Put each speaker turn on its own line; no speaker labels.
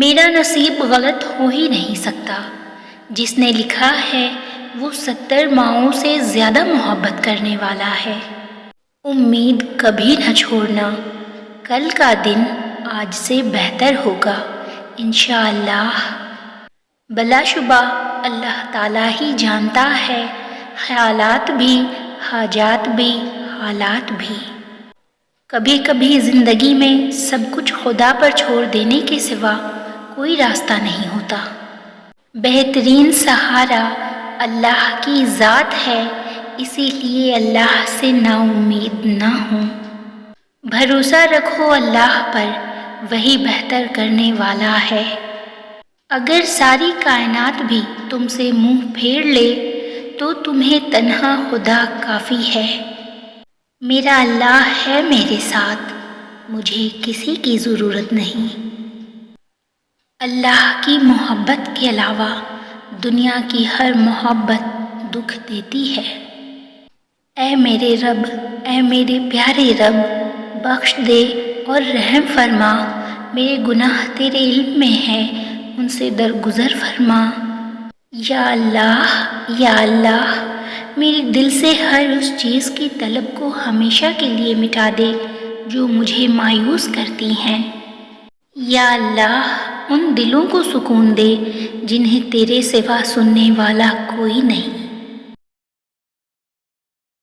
میرا نصیب غلط ہو ہی نہیں سکتا۔ جس نے لکھا ہے وہ 70 ماؤں سے زیادہ محبت کرنے والا ہے۔ امید کبھی نہ چھوڑنا، کل کا دن آج سے بہتر ہوگا انشاءاللہ۔ بلا شبہ اللہ تعالیٰ ہی جانتا ہے، خیالات بھی، حاجات بھی، حالات بھی۔ کبھی کبھی زندگی میں سب کچھ خدا پر چھوڑ دینے کے سوا کوئی راستہ نہیں ہوتا۔ بہترین سہارا اللہ کی ذات ہے، اسی لیے اللہ سے نا امید نہ ہوں۔ بھروسہ رکھو اللہ پر، وہی بہتر کرنے والا ہے۔ اگر ساری کائنات بھی تم سے منہ پھیر لے تو تمہیں تنہا خدا کافی ہے۔ میرا اللہ ہے میرے ساتھ، مجھے کسی کی ضرورت نہیں۔ اللہ کی محبت کے علاوہ دنیا کی ہر محبت دکھ دیتی ہے۔ اے میرے رب، اے میرے پیارے رب، بخش دے اور رحم فرما۔ میرے گناہ تیرے علم میں ہیں، ان سے درگزر فرما۔ یا اللہ، میرے دل سے ہر اس چیز کی طلب کو ہمیشہ کے لیے مٹا دے جو مجھے مایوس کرتی ہیں۔ یا اللہ، ان دلوں کو سکون دے جنہیں تیرے سوا سننے والا کوئی نہیں۔